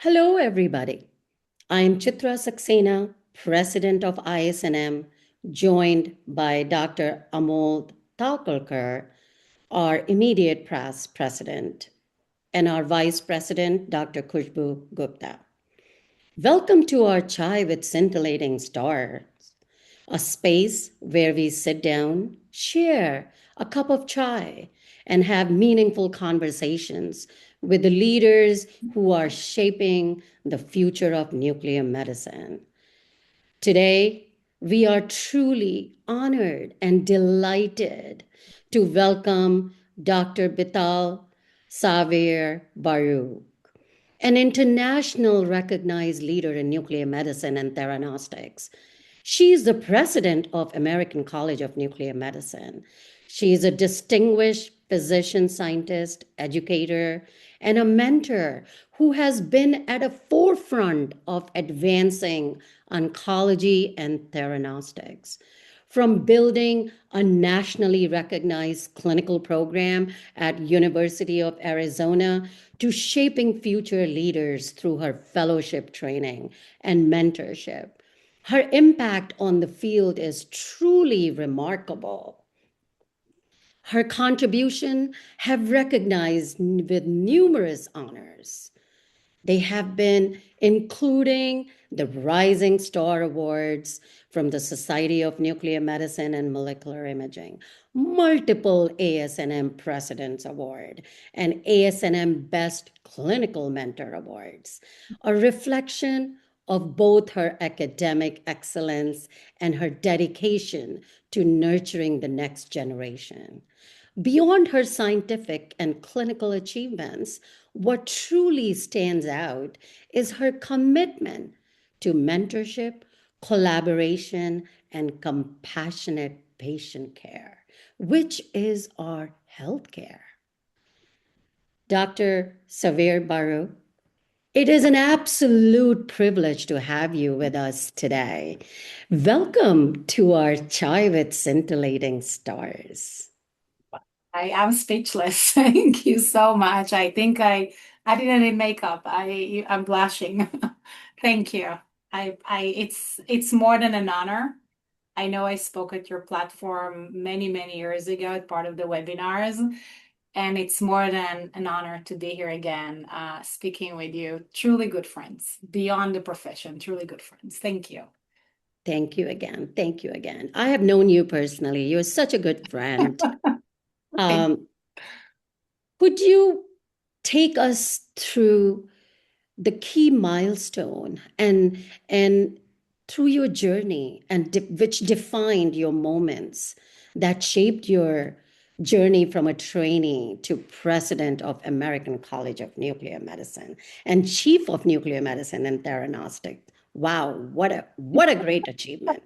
Hello, everybody. I'm Chitra Saxena, President of IASNM, joined by Dr. Amol Thakurkar, our immediate past president, and our Vice President, Dr. Khushbu Gupta. Welcome to our Chai with Scintillating Stars, a space where we sit down, share a cup of chai, and have meaningful conversations with the leaders who are shaping the future of nuclear medicine. Today, we are truly honored and delighted to welcome Dr. Bital Savir-Baruch, an international recognized leader in nuclear medicine and theranostics. She is the president of American College of Nuclear Medicine. She is a distinguished physician scientist, educator, and a mentor who has been at a forefront of advancing oncology and theranostics. From building a nationally recognized clinical program at University of Arizona to shaping future leaders through her fellowship training and mentorship. Her impact on the field is truly remarkable. Her contribution have recognized with numerous honors. They have been including the Rising Star Awards from the Society of Nuclear Medicine and Molecular Imaging, multiple ASNM President's Award, and ASNM Best Clinical Mentor Awards, a reflection of both her academic excellence and her dedication to nurturing the next generation. Beyond her scientific and clinical achievements, what truly stands out is her commitment to mentorship, collaboration, and compassionate patient care, which is our healthcare. Dr. Savir-Baruch, it is an absolute privilege to have you with us today. Welcome to our Chai with Scintillating Stars. I am speechless. Thank you so much. I think I didn't need makeup. I'm blushing. Thank you. It's more than an honor. I know I spoke at your platform many years ago as part of the webinars, and it's more than an honor to be here again, speaking with you. Truly good friends, beyond the profession, truly good friends. Thank you. Thank you again. Thank you again. I have known you personally. You're such a good friend. Thank Um, could you take us through the key milestone and through your journey and which defined your moments that shaped your journey from a trainee to president of American College of Nuclear Medicine and chief of nuclear medicine and theranostics. Wow, what a great achievement.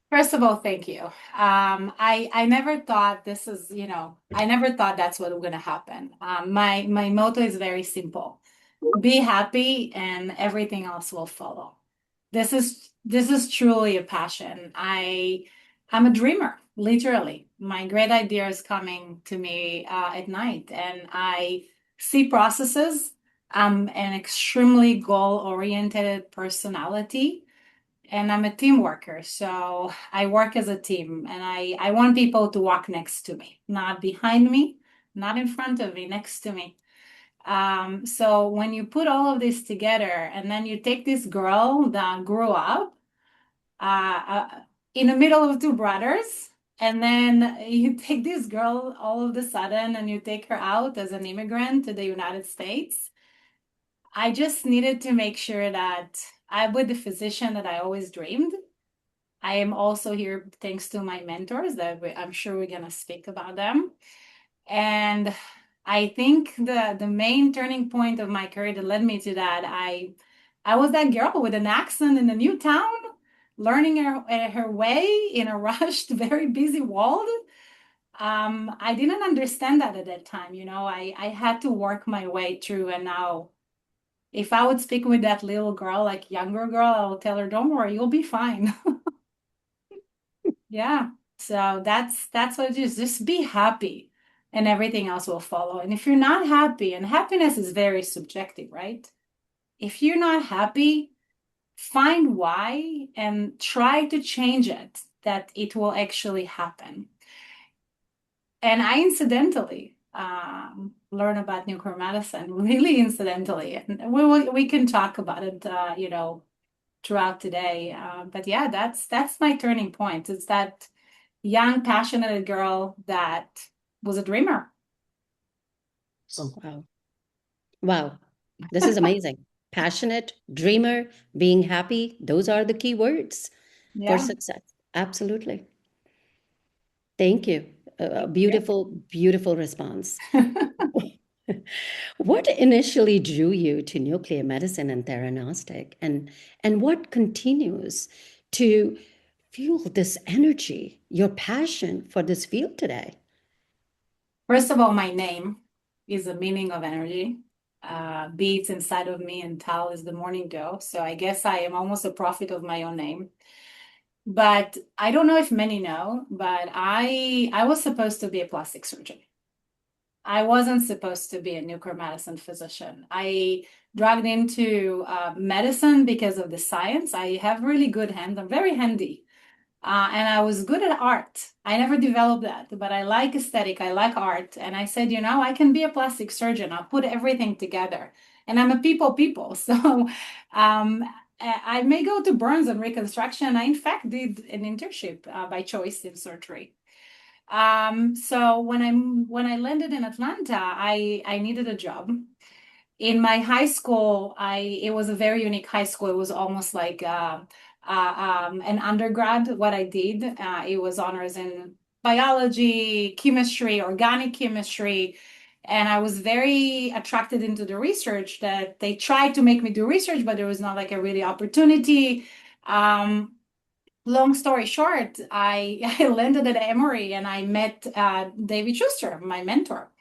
First of all, thank you. I never thought I never thought that's what was going to happen. My motto is very simple: be happy, and everything else will follow. This is truly a passion. I'm a dreamer, literally. My great idea is coming to me at night, and I see processes. I'm an extremely goal-oriented personality, and I'm a team worker. So I work as a team, and I want people to walk next to me, not behind me, not in front of me, next to me. So when you put all of this together, and then you take this girl that grew up uh, uh, in the middle of two brothers, and then you take this girl all of a sudden and you take her out as an immigrant to the United States. I just needed to make sure that I'm with the physician that I always dreamed. I am also here thanks to my mentors that I'm sure we're going to speak about them. And I think the main turning point of my career that led me to that, I was that girl with an accent in a new town, learning her way in a rushed, very busy world. I didn't understand that at that time. I had to work my way through, and now if I would speak with that little girl, like younger girl, I will tell her, "Don't worry, you'll be fine." Yeah. So that's what it is. Just be happy, and everything else will follow. And if you're not happy, and happiness is very subjective, right? If you're not happy, find why and try to change it, that it will actually happen. And I incidentally learn about nuclear medicine, really incidentally. And we can talk about it, throughout today. But yeah, that's my turning point. It's that young, passionate girl that was a dreamer. So Wow. Wow. This is amazing. Passionate, dreamer, being happy. Those are the key words for Yeah. success. Absolutely. Thank you. A Thank you. beautiful, beautiful response. What initially drew you to nuclear medicine and theranostic, and what continues to fuel this energy, your passion for this field today? First of all, my name is the meaning of energy. Beats inside of me, and Tal is the morning dew. So I guess I am almost a prophet of my own name. But I don't know if many know, but I was supposed to be a plastic surgeon. I wasn't supposed to be a nuclear medicine physician. I dragged into medicine because of the science. I have really good hands. I'm very handy. And I was good at art. I never developed that, but I like aesthetic. I like art. And I said, I can be a plastic surgeon. I'll put everything together. And I'm a people. So I may go to burns and reconstruction. I, in fact, did an internship by choice in surgery. So when I landed in Atlanta, I needed a job. In my high school, it was a very unique high school. It was almost like an undergrad. What I did, it was honors in biology, chemistry, organic chemistry, and I was very attracted into the research. That they tried to make me do research, but there was not like a really opportunity. Long story short, I landed at Emory and I met David Schuster, my mentor.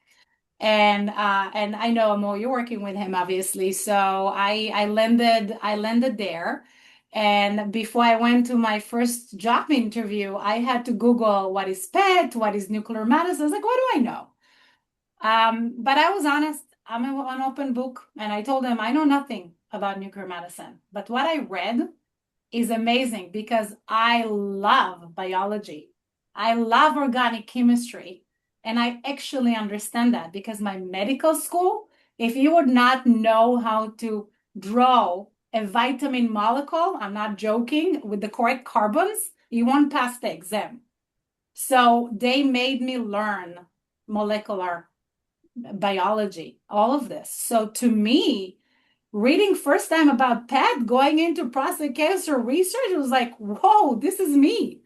And I know Amo, you're working with him, obviously. So I landed there. And before I went to my first job interview, I had to Google what is PET, what is nuclear medicine. I was like, what do I know? But I was honest. I'm an open book, and I told them I know nothing about nuclear medicine. But what I read is amazing because I love biology. I love organic chemistry. And I actually understand that because my medical school, if you would not know how to draw a vitamin molecule, I'm not joking, with the correct carbons, you won't pass the exam. So they made me learn molecular biology, all of this. So to me, reading first time about PET, going into prostate cancer research, it was like, whoa, this is me.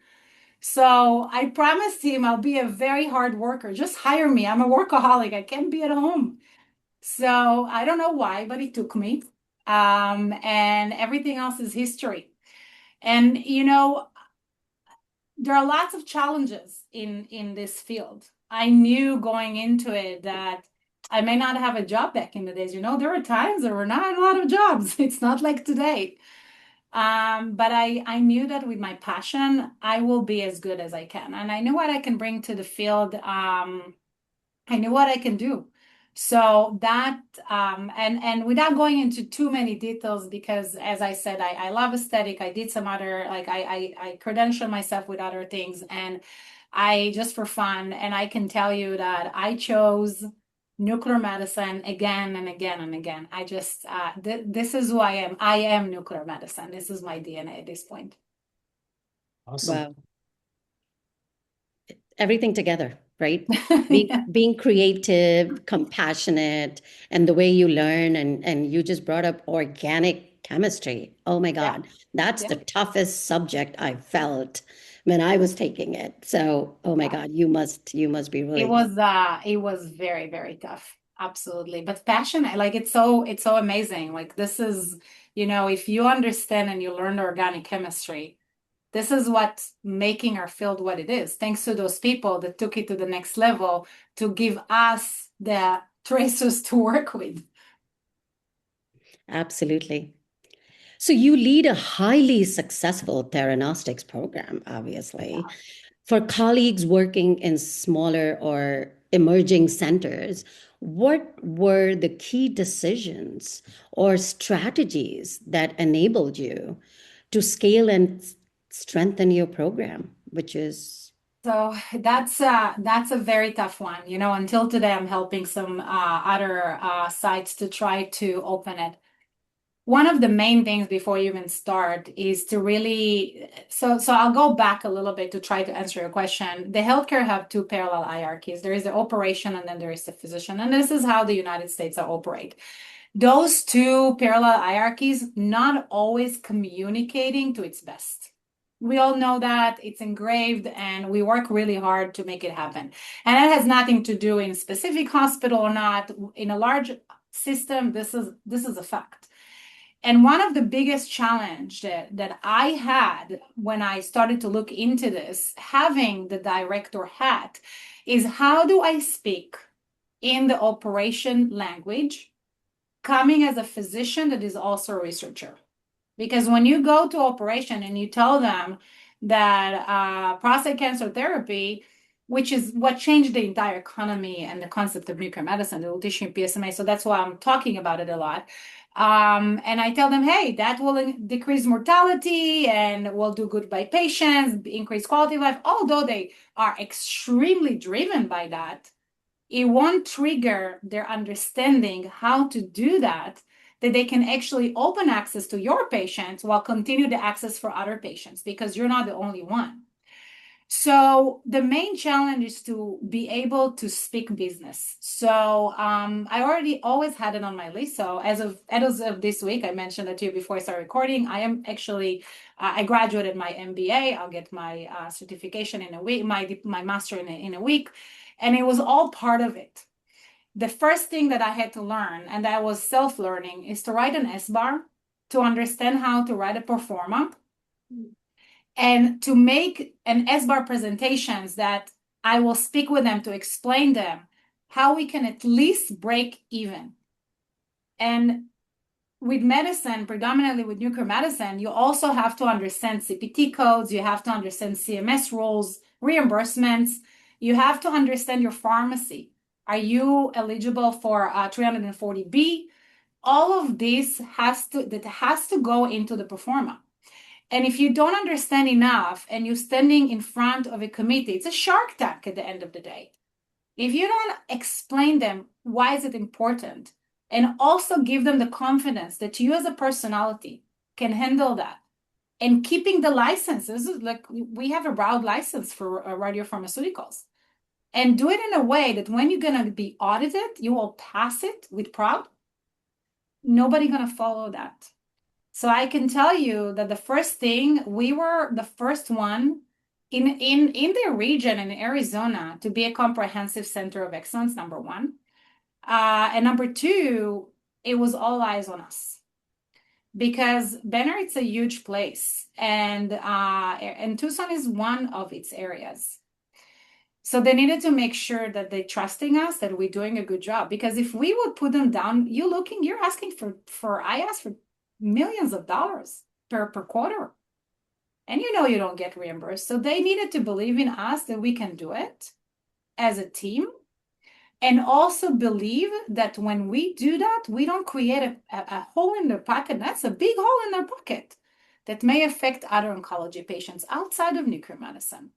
So I promised him I'll be a very hard worker. Just hire me. I'm a workaholic. I can't be at home. So I don't know why, but he took me. And everything else is history. And there are lots of challenges in this field. I knew going into it that I may not have a job back in the days. There were times there were not a lot of jobs. It's not like today. But I knew that with my passion, I will be as good as I can. And I knew what I can bring to the field. I knew what I can do. So that, and without going into too many details, because as I said, I love aesthetic. I did some other, like I credential myself with other things, and I just for fun. And I can tell you that I chose nuclear medicine again and again and again. I just, this is who I am. I am nuclear medicine. This is my DNA at this point. awesome. Wow. Everything together, right? Being creative, compassionate, and the way you learn, and you just brought up organic chemistry. Oh my Yeah. God, that's Yeah. the toughest subject I felt when I was taking it. So, oh my Yeah. God, you must be really It was very, very tough. Absolutely. But passion, like it's so amazing. Like this is, if you understand and you learn organic chemistry, this is what's making our field what it is. Thanks to those people that took it to the next level to give us the tracers to work with. absolutely. So you lead a highly successful theranostics program, obviously, for colleagues working in smaller or emerging centers, what were the key decisions or strategies that enabled you to scale and strengthen your program, which is So that's a very tough one. You know, until today, I'm helping some other sites to try to open it. One of the main things before you even start is to really, so I'll go back a little bit to try to answer your question. The healthcare have two parallel hierarchies. There is the operation and then there is the physician. And this is how the United States operate. Those two parallel hierarchies not always communicating to its best. We all know that it's engraved and we work really hard to make it happen. And that has nothing to do in specific hospital or not. In a large system, this is a fact. And one of the biggest challenge that I had when I started to look into this, having the director hat, is how do I speak in the operation language, coming as a physician that is also a researcher? Because when you go to operation and you tell them that prostate cancer therapy, which is what changed the entire economy and the concept of nuclear medicine, the lutetium PSMA, so that's why I'm talking about it a lot. And I tell them, hey, that will decrease mortality and will do good by patients, increase quality of life. Although they are extremely driven by that, it won't trigger their understanding how to do that they can actually open access to your patients while continue the access for other patients, because you're not the only one. So the main challenge is to be able to speak business. So I already always had it on my list. So as of this week, I mentioned that to you before I started recording, I am actually, I graduated my MBA. I'll get my certification in a week, my master in a week. And it was all part of it. The first thing that I had to learn, and that was self-learning, is to write an S-bar, to understand how to write a pro forma, and to make an S-bar presentations that I will speak with them to explain them how we can at least break even. And with medicine, predominantly with nuclear medicine, you also have to understand CPT codes, you have to understand CMS rules, reimbursements, you have to understand your pharmacy. Are you eligible for 340B? All of this has to go into the pro forma. And if you don't understand enough and you're standing in front of a committee, it's a shark tank at the end of the day. If you don't explain them why is it important, and also give them the confidence that you as a personality can handle that, and keeping the licenses, like we have a broad license for radiopharmaceuticals, and do it in a way that when you're going to be audited, you will pass it with proud. Nobody going to follow that. So I can tell you that the first thing, we were the first one in the region in Arizona to be a comprehensive center of excellence, number one. And number two, it was all eyes on us. Because Banner, it's a huge place, and Tucson is one of its areas. So they needed to make sure that they're trusting us, that we're doing a good job. Because if we would put them down, you're asking for I ask for millions of dollars per quarter. And you know you don't get reimbursed. So they needed to believe in us that we can do it as a team. And also believe that when we do that, we don't create a hole in their pocket. That's a big hole in their pocket that may affect other oncology patients outside of nuclear medicine.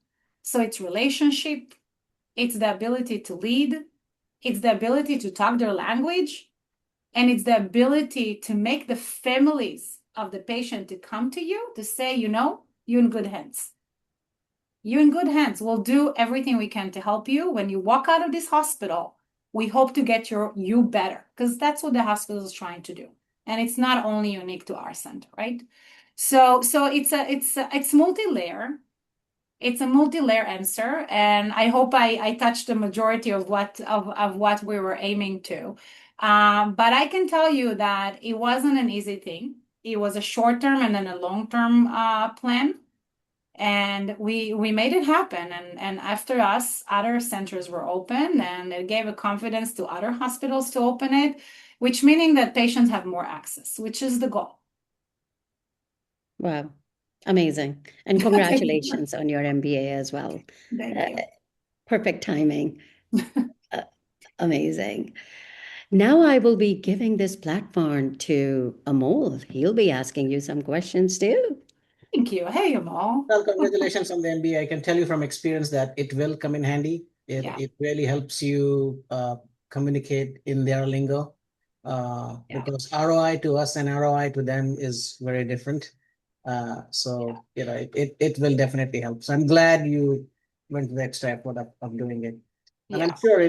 So it's relationship, it's the ability to lead, it's the ability to talk their language, and it's the ability to make the families of the patient to come to you to say, you know, you're in good hands. You're in good hands. We'll do everything we can to help you. When you walk out of this hospital, we hope to get you better, because that's what the hospital is trying to do. And it's not only unique to our center, right? So it's multi-layer. It's a multi-layer answer, and I hope I touched the majority of what we were aiming to. But I can tell you that it wasn't an easy thing. It was a short-term and then a long-term plan. And we made it happen. And after us, other centers were open, and it gave a confidence to other hospitals to open it, which meaning that patients have more access, which is the goal. Wow, amazing. And congratulations on your MBA as well. Thank you. Perfect timing. Amazing. Now I will be giving this platform to Amol. He'll be asking you some questions too. Thank you. Hey, Amal. Well, congratulations on the MBA. I can tell you from experience that it will come in handy. Yeah. It really helps you communicate in their lingo Yeah. because ROI to us and ROI to them is very different. So, it will definitely help. So I'm glad you went to the extra effort of doing it. And I'm Yeah. sure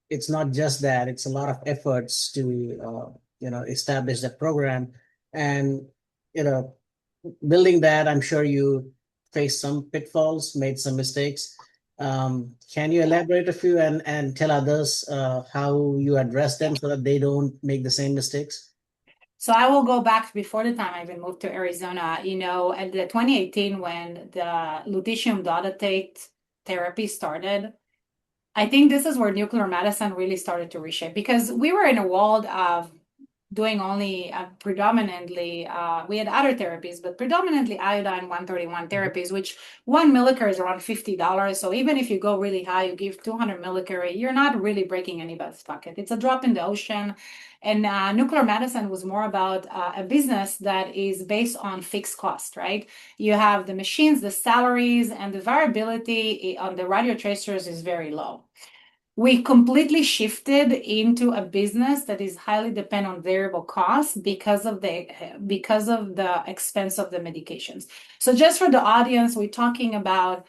it's not just that, it's a lot of efforts to, establish that program. And, you know, building that, I'm sure you faced some pitfalls, made some mistakes. Can you elaborate a few and tell others how you address them so that they don't make the same mistakes? So I will go back before the time I even moved to Arizona, at the 2018 when the lutetium dotatate therapy started. I think this is where nuclear medicine really started to reshape because we were in a world of doing only predominantly, we had other therapies, but predominantly iodine 131 therapies, which 1 millicurie is around $50. So even if you go really high, you give 200 millicurie, you're not really breaking anybody's pocket. It's a drop in the ocean. And nuclear medicine was more about a business that is based on fixed cost, right? You have the machines, the salaries, and the variability on the radio tracers is very low. We completely shifted into a business that is highly dependent on variable costs because of the expense of the medications. So just for the audience, we're talking about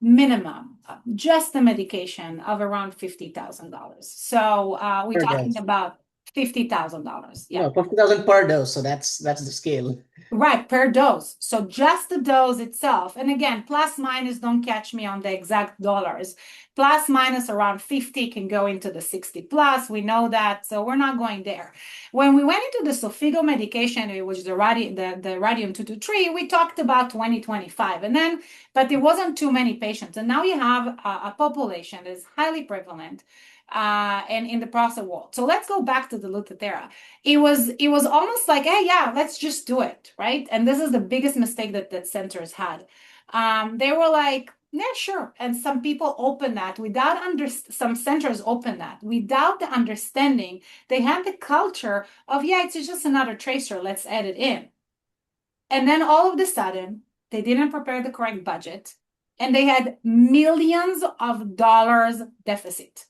minimum, just the medication of around $50,000. So we're Per talking dose. about $50,000. Yeah. No, 50,000 per dose. So that's the scale. Right, per dose. So just the dose itself. And again, plus minus, don't catch me on the exact dollars. Plus minus around 50 can go into the 60 plus. We know that. So we're not going there. When we went into the Sofigo medication, which is the radium 223, we talked about 2025. But there wasn't too many patients. And now you have a population that is highly prevalent and in the process world. So let's go back to the Lutathera. It was almost like, hey, yeah, let's just do it, right? And this is the biggest mistake that centers had. They were like, yeah, sure. And some people open that without some centers open that without the understanding. They had the culture of, yeah, it's just another tracer. Let's add it in. And then all of a sudden, they didn't prepare the correct budget, and they had millions of dollars deficit.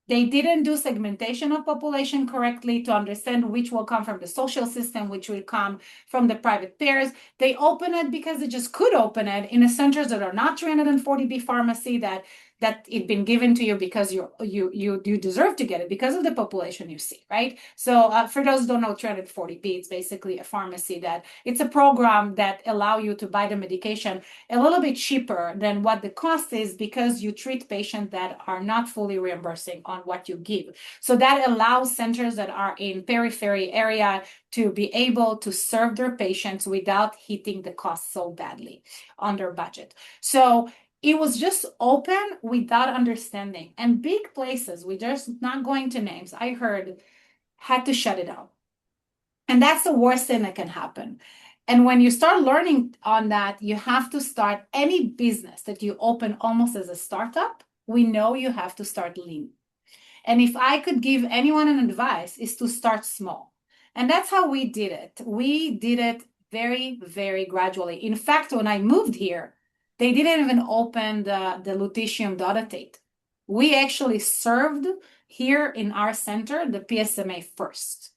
They didn't do segmentation of population correctly to understand which will come from the social system, which will come from the private payers. They open it because they just could open it in a centers that are not 340B pharmacy that it been given to you because you deserve to get it because of the population you see, right? So for those who don't know, 340B, it's basically a pharmacy that it's a program that allow you to buy the medication a little bit cheaper than what the cost is because you treat patients that are not fully reimbursing on what you give. So that allows centers that are in periphery area to be able to serve their patients without hitting the cost so badly on their budget. So it was just open without understanding. And big places, we're just not going to names, I heard, had to shut it down. And that's the worst thing that can happen. And when you start learning on that, you have to start any business that you open almost as a startup. We know you have to start lean. And if I could give anyone an advice, is to start small. And that's how we did it. We did it very, very gradually. In fact, when I moved here, they didn't even open the lutetium dotatate. We actually served here in our center the PSMA first.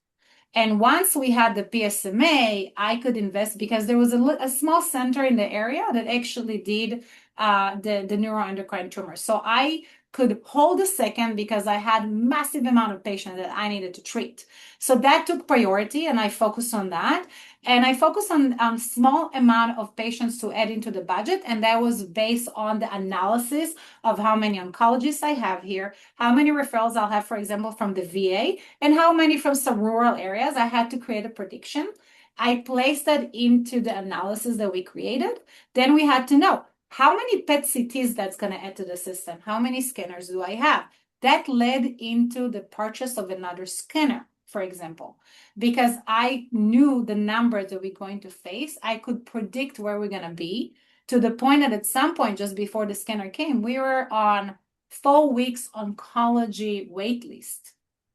And once we had the PSMA, I could invest because there was a small center in the area that actually did the neuroendocrine tumors. So I could hold a second because I had massive amount of patients that I needed to treat. So that took priority and I focused on that. And I focused on small amount of patients to add into the budget. And that was based on the analysis of how many oncologists I have here, how many referrals I'll have, for example, from the VA, and how many from some rural areas. I had to create a prediction. I placed that into the analysis that we created. Then we had to know how many PET CTs that's going to add to the system. How many scanners do I have? That led into the purchase of another scanner, for example, because I knew the numbers that we're going to face. I could predict where we're going to be to the point that at some point, just before the scanner came, we were on 4 weeks oncology wait list.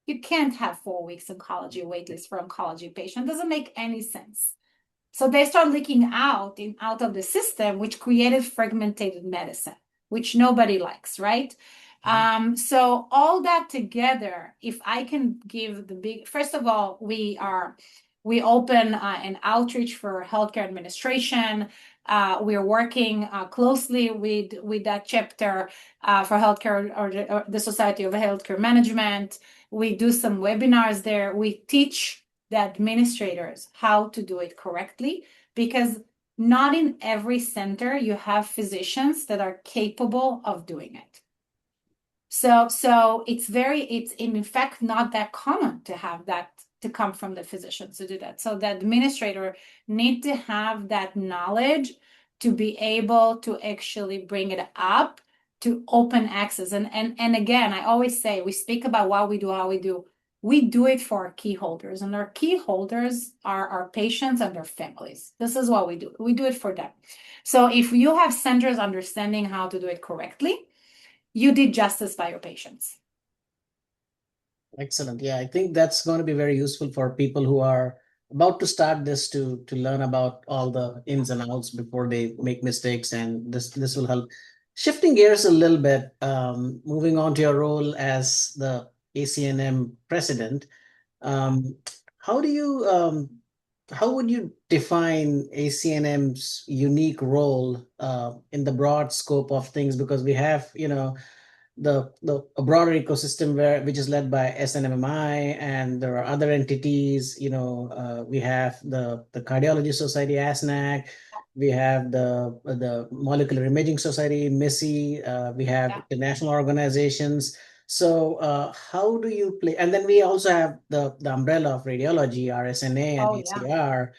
You can't have 4 weeks oncology wait list for oncology patient. Doesn't make any sense. So they start leaking out of the system, which created fragmented medicine, which nobody likes, right? So all that together, if I can give first of all, we open an outreach for healthcare administration. We are working closely with that chapter for healthcare or the Society of Healthcare Management. We do some webinars there. We teach the administrators how to do it correctly, because not in every center you have physicians that are capable of doing it. So it's in fact not that common to have that, to come from the physicians to do that. So the administrator need to have that knowledge to be able to actually bring it up to open access. And again, I always say, we speak about what we do, how we do. We do it for our key holders, and our key holders are our patients and their families. This is what we do. We do it for them. So if you have centers understanding how to do it correctly, you did justice by your patients. Excellent. Yeah, I think that's going to be very useful for people who are about to start this to learn about all the ins and outs before they make mistakes, and this will help. Shifting gears a little bit, moving on to your role as the ACNM president, um, how do you how would you define ACNM's unique role in the broad scope of things? Because we have, a broader ecosystem which is led by SNMMI, and there are other entities. We have the Cardiology Society, IASNM. We have the Molecular Imaging Society, MISI. We have international organizations. So how do you play? And then we also have the umbrella of radiology, RSNA and ACR.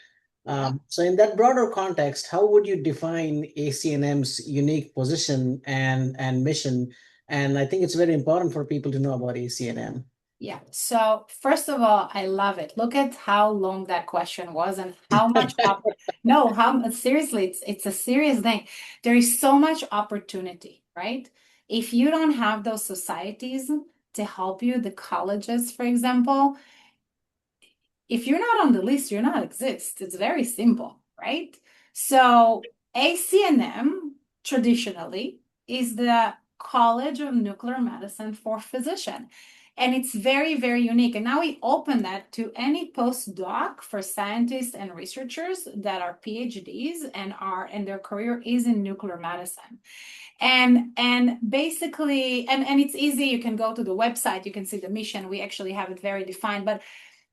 So in that broader context, how would you define ACNM's unique position and mission? And I think it's very important for people to know about ACNM. Yeah. So first of all, I love it. Look at how long that question was and how much seriously, it's a serious thing. There is so much opportunity, right? If you don't have those societies to help you, the colleges, for example, if you're not on the list, you're not exist. It's very simple, right? So ACNM traditionally is the College of Nuclear Medicine for physician. And it's very, very unique. And now we open that to any postdoc for scientists and researchers that are PhDs and their career is in nuclear medicine. And basically, and it's easy. You can go to the website, you can see the mission. We actually have it very defined. But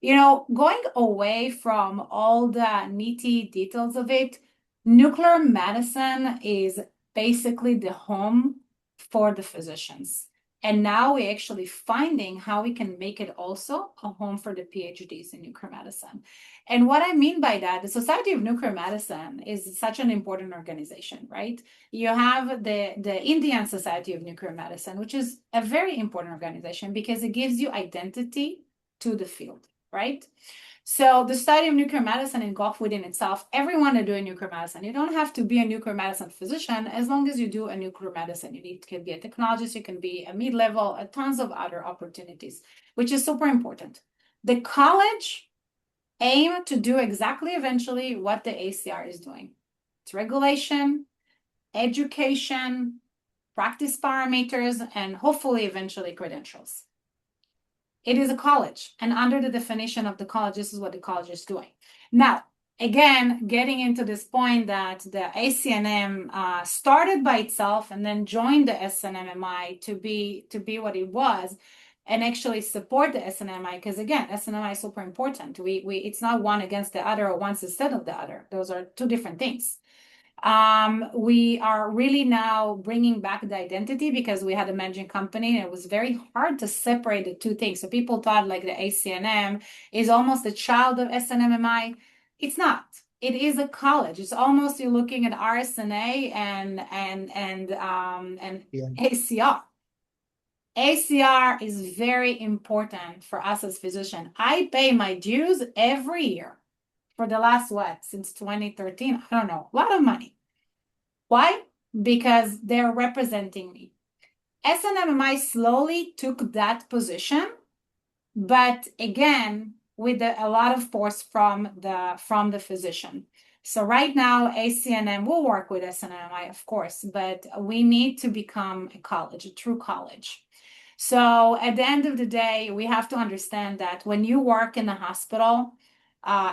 going away from all the nitty details of it, nuclear medicine is basically the home for the physicians. And now we're actually finding how we can make it also a home for the PhDs in nuclear medicine. And what I mean by that, the Society of Nuclear Medicine is such an important organization, right? You have the Indian Society of Nuclear Medicine, which is a very important organization because it gives you identity to the field, right? So the study of nuclear medicine engulfs within itself everyone that doing nuclear medicine. You don't have to be a nuclear medicine physician as long as you do a nuclear medicine. You can be a technologist, you can be a mid-level, tons of other opportunities, which is super important. The college aim to do exactly eventually what the ACR is doing. It's regulation, education, practice parameters, and hopefully eventually credentials. It is a college, and under the definition of the college, this is what the college is doing. Now, again, getting into this point that the ACNM started by itself and then joined the SNMMI to be what it was, and actually support the SNMMI, because again, SNMMI is super important. It's not one against the other or one instead of the other. Those are two different things. We are really now bringing back the identity because we had a managing company and it was very hard to separate the two things. So people thought like the ACNM is almost a child of SNMMI. It's not. It is a college. It's almost you're looking at RSNA and ACR. ACR is very important for us as physicians. I pay my dues every year. For the last, since 2013, I don't know, a lot of money. Why? Because they're representing me. SNMMI slowly took that position, but again, with a lot of force from the physician. So right now, ACNM will work with SNMMI, of course, but we need to become a college, a true college. So at the end of the day, we have to understand that when you work in a hospital,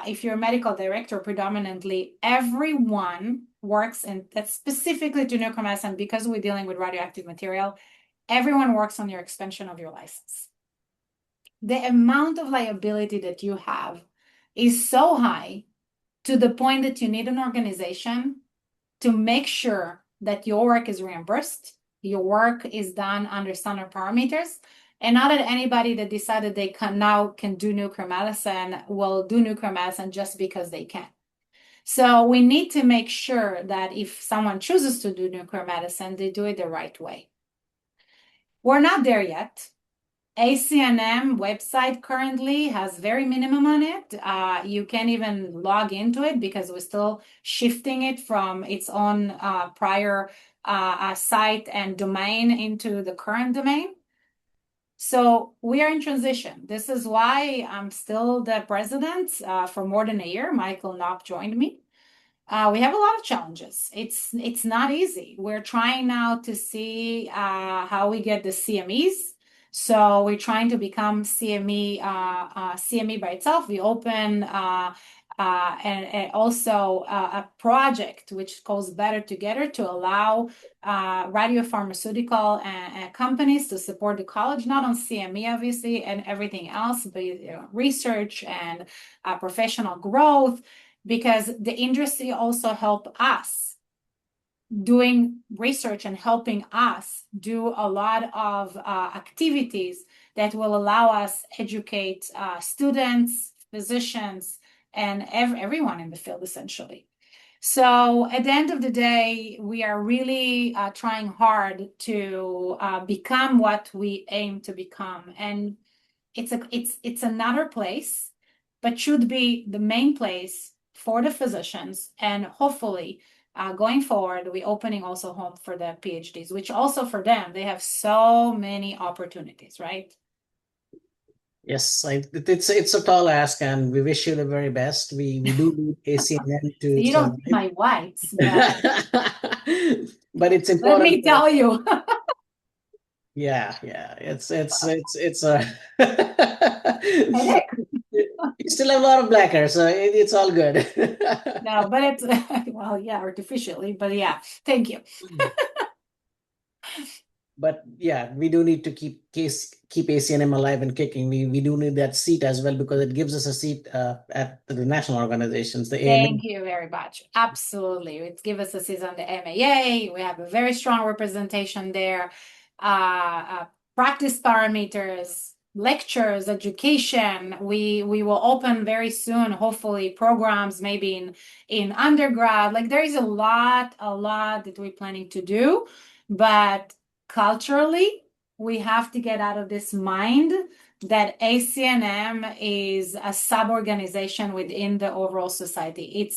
if you're a medical director predominantly, everyone works in that's specifically to nuclear medicine because we're dealing with radioactive material. Everyone works on your extension of your license. The amount of liability that you have is so high to the point that you need an organization to make sure that your work is reimbursed, your work is done under standard parameters, and not that anybody that decided they can do nuclear medicine will do nuclear medicine just because they can. So we need to make sure that if someone chooses to do nuclear medicine, they do it the right way. We're not there yet. ACNM website currently has very minimum on it. You can't even log into it because we're still shifting it from its own prior site and domain into the current domain. So we are in transition. This is why I'm still the president for more than a year. Michael Knopp joined me. We have a lot of challenges. It's not easy. We're trying now to see how we get the CMEs. So we're trying to become CME by itself. We open and also a project which calls Better Together to allow radiopharmaceutical companies to support the college, not on CME obviously and everything else, but research and professional growth, because the industry also help us doing research and helping us do a lot of activities that will allow us educate students, physicians, and everyone in the field essentially. So at the end of the day, we are really trying hard to become what we aim to become. And it's another place, but should be the main place for the physicians, and hopefully going forward, we're opening also home for the PhDs, which also for them, they have so many opportunities, right? Yes, it's a tall ask, and we wish you the very best. We do need ACNM to You don't see my whites, but but it's let important. me tell you. Yeah, it's a you still have a lot of black hair, so it's all good. No, but it's well, yeah, artificially, but yeah, thank you. But yeah, we do need to keep ACNM alive and kicking. We do need that seat as well because it gives us a seat at the national organizations, the AMA. Thank you very much. Absolutely. It gives us a seat on the MAA. We have a very strong representation there. Practice parameters, lectures, education. We will open very soon, hopefully, programs maybe in undergrad. Like there is a lot that we're planning to do, but culturally, we have to get out of this mind that ACNM is a sub-organization within the overall society.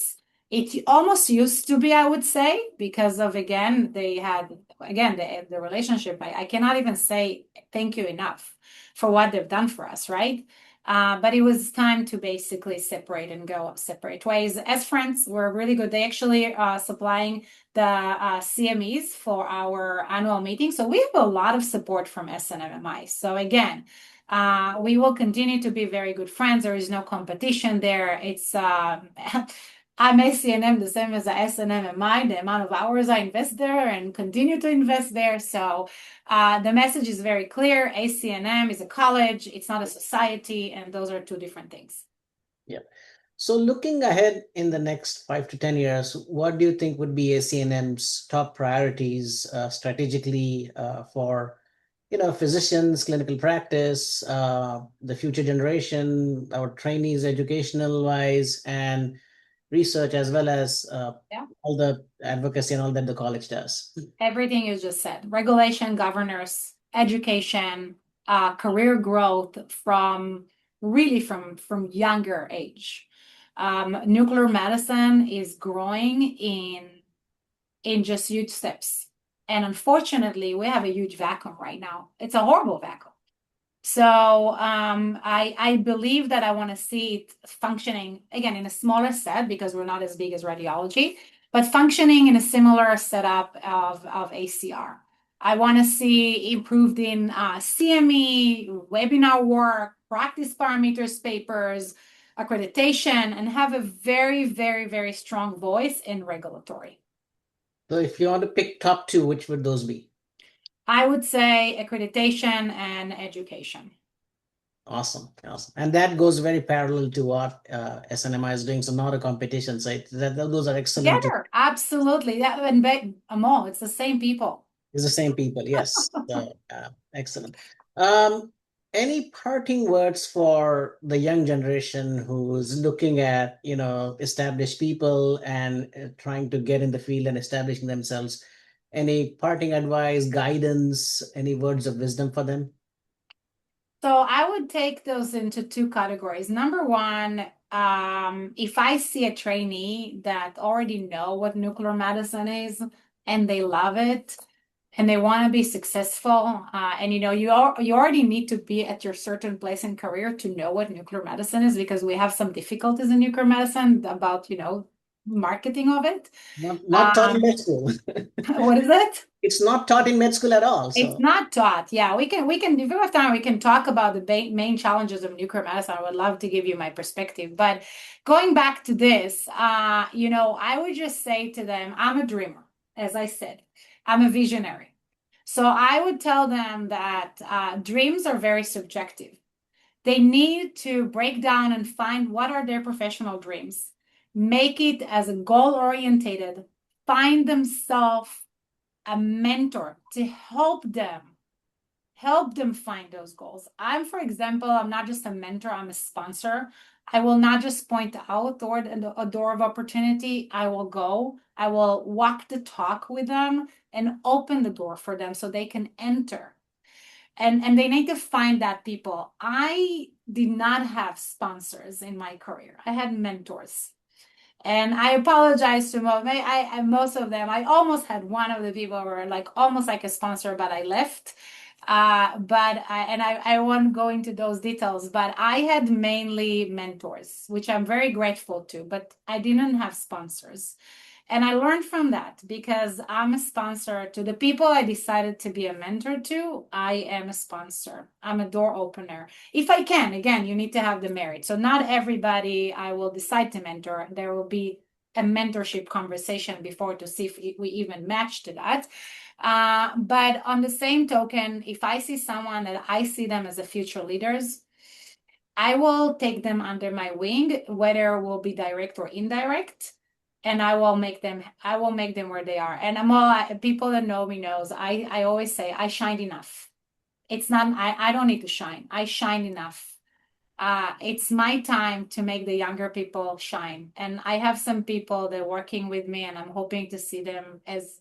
It almost used to be, I would say, because of, again, they had, again, the relationship. I cannot even say thank you enough for what they've done for us, right? But it was time to basically separate and go separate ways. As friends, we're really good. They actually are supplying the CMEs for our annual meeting. So we have a lot of support from SNMMI. So again, we will continue to be very good friends. There is no competition there. It's I'm ACNM the same as the SNMMI, the amount of hours I invest there and continue to invest there. So the message is very clear. ACNM is a college, it's not a society, and those are two different things. Yeah. So looking ahead in the next 5 to 10 years, what do you think would be ACNM's top priorities strategically for physicians, clinical practice, the future generation, our trainees educational wise, and research, as well as all the advocacy and all that the college does? Everything you just said: regulation, governors, education, career growth from younger age. Nuclear medicine is growing in just huge steps. And unfortunately, we have a huge vacuum right now. It's a horrible vacuum. So I believe that I want to see it functioning again in a smaller set because we're not as big as radiology, but functioning in a similar setup of ACR. I want to see improved in CME, webinar work, practice parameters papers, accreditation, and have a very, very, very strong voice in regulatory. So if you want to pick top two, which would those be? I would say accreditation and education. Awesome. And that goes very parallel to what SNMMI is doing. So not a competition site. Those are excellent. Together, absolutely. That and Amo, it's the same people. It's the same people, yes. So, excellent. Any parting words for the young generation who's looking at, established people and trying to get in the field and establishing themselves? Any parting advice, guidance, any words of wisdom for them? So I would take those into two categories. Number one, if I see a trainee that already know what nuclear medicine is and they love it and they want to be successful, and you already need to be at your certain place in career to know what nuclear medicine is because we have some difficulties in nuclear medicine about marketing of it. Not taught in med school. What is it? It's not taught in med school at all. It's not taught. Yeah, we can, if we have time, we can talk about the main challenges of nuclear medicine. I would love to give you my perspective. But going back to this, I would just say to them, I'm a dreamer, as I said. I'm a visionary. So I would tell them that dreams are very subjective. They need to break down and find what are their professional dreams, make it as a goal-orientated, find themselves a mentor to help them find those goals. For example, I'm not just a mentor, I'm a sponsor. I will not just point out toward a door of opportunity. I will walk the talk with them and open the door for them so they can enter. And they need to find that people. I did not have sponsors in my career. I had mentors. And I apologize to most of them. I almost had one of the people who were almost like a sponsor, but I left. I won't go into those details, but I had mainly mentors, which I'm very grateful to, but I didn't have sponsors. And I learned from that because I'm a sponsor to the people I decided to be a mentor to. I am a sponsor. I'm a door opener. If I can, again, you need to have the merit. So not everybody I will decide to mentor. There will be a mentorship conversation before to see if we even match to that. But on the same token, if I see someone that I see them as a future leaders, I will take them under my wing, whether it will be direct or indirect. And I will make them where they are. And people that know me knows, I always say I shine enough. It's not, I don't need to shine. I shine enough. It's my time to make the younger people shine. And I have some people that are working with me and I'm hoping to see them as,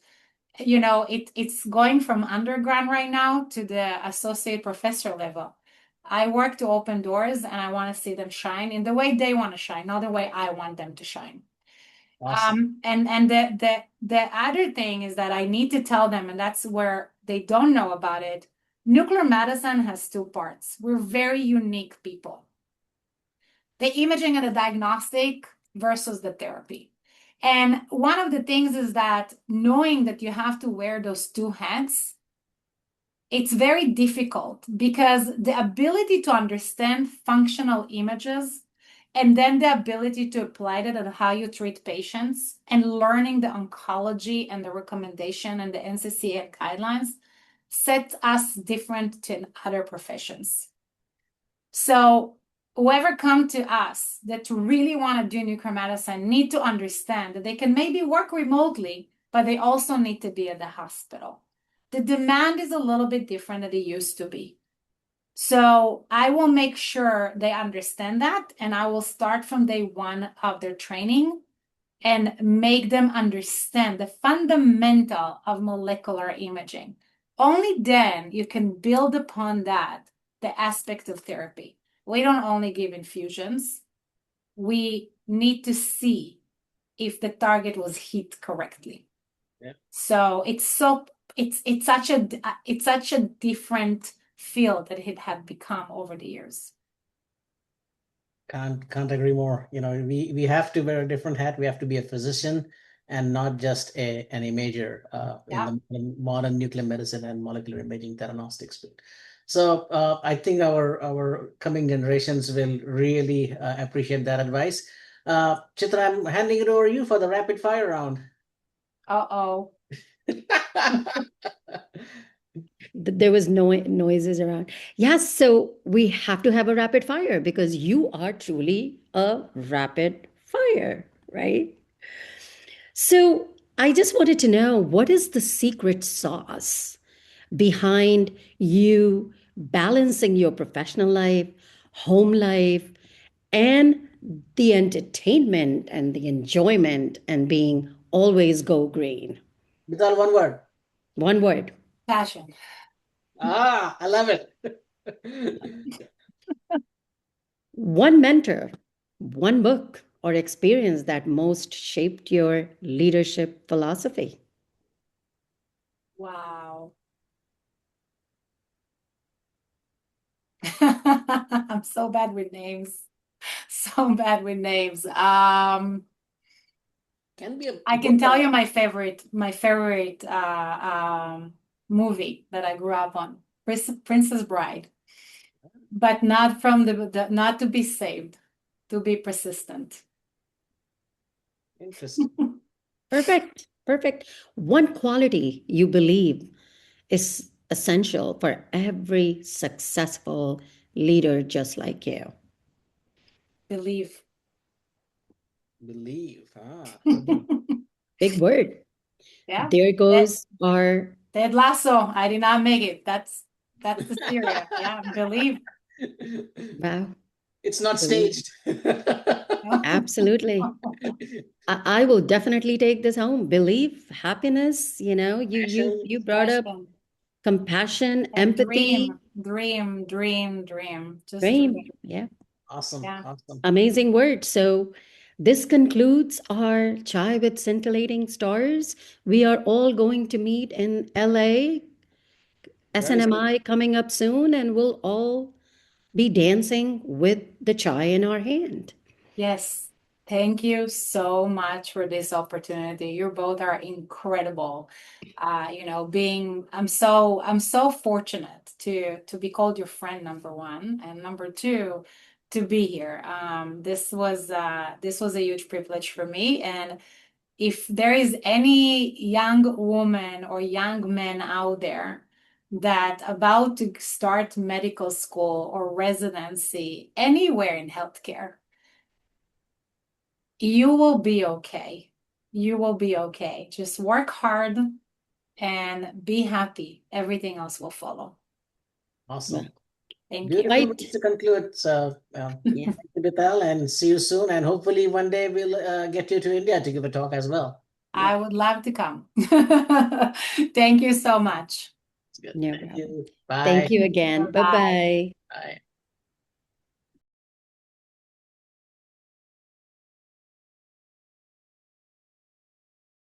it's going from undergrad right now to the associate professor level. I work to open doors and I want to see them shine in the way they want to shine, not the way I want them to shine. Awesome. And the other thing is that I need to tell them, and that's where they don't know about it. Nuclear medicine has two parts. We're very unique people. The imaging and the diagnostic versus the therapy. And one of the things is that knowing that you have to wear those two hats, it's very difficult because the ability to understand functional images and then the ability to apply that on how you treat patients and learning the oncology and the recommendation and the NCCN guidelines sets us different to other professions. So whoever come to us that really want to do nuclear medicine need to understand that they can maybe work remotely, but they also need to be at the hospital. The demand is a little bit different than it used to be. So I will make sure they understand that, and I will start from day one of their training and make them understand the fundamental of molecular imaging. Only then you can build upon that, the aspect of therapy. We don't only give infusions. We need to see if the target was hit correctly. Yeah. So it's so it's such a different field that it had become over the years. Can't agree more. We have to wear a different hat. We have to be a physician and not just an imager in modern nuclear medicine and molecular imaging theranostics field. So I think our coming generations will really appreciate that advice. Chitra, I'm handing it over to you for the rapid fire round. Uh-oh. There was no noises around. Yes, so we have to have a rapid fire because you are truly a rapid fire, right? So I just wanted to know, what is the secret sauce behind you balancing your professional life, home life, and the entertainment and the enjoyment and being always go green? Bital, one word. One word. Passion. I love it. One mentor, one book or experience that most shaped your leadership philosophy. Wow. I'm so bad with names. So bad with names. Can be a I can book tell or- you my favorite movie that I grew up on, Princess Bride, but not from not to be saved, to be persistent. Interesting. Perfect. Perfect. One quality you believe is essential for every successful leader just like you. Believe. Believe. Big word. Yeah. There goes our Ted Lasso. I did not make it. That's the serious. Yeah. Believe. wow. It's not Believe. staged. Absolutely. I will definitely take this home. Belief, happiness, Passion. you brought up Passion. compassion, And empathy, dream. Just dream. dream. Yeah. Awesome. Yeah. Awesome. Amazing word. So this concludes our Chai with Scintillating Stars. We are all going to meet in LA, Very soon. SNMI coming up soon, and we'll all be dancing with the chai in our hand. Yes. Thank you so much for this opportunity. You both are incredible. I'm so fortunate to be called your friend, number one, and number two, to be here. This was a huge privilege for me. And if there is any young woman or young man out there that about to start medical school or residency anywhere in healthcare, you will be okay. You will be okay. Just work hard and be happy. Everything else will follow. Awesome. Thank you. Beautiful Right. ways to conclude. So, Yeah. thank you, Bital, and see you soon. And hopefully, one day we'll get you to India to give a talk as well. I would love to come. Thank you so much. It's good. No Thank problem. you. Thank Bye. you again. Bye. Bye-bye. Bye.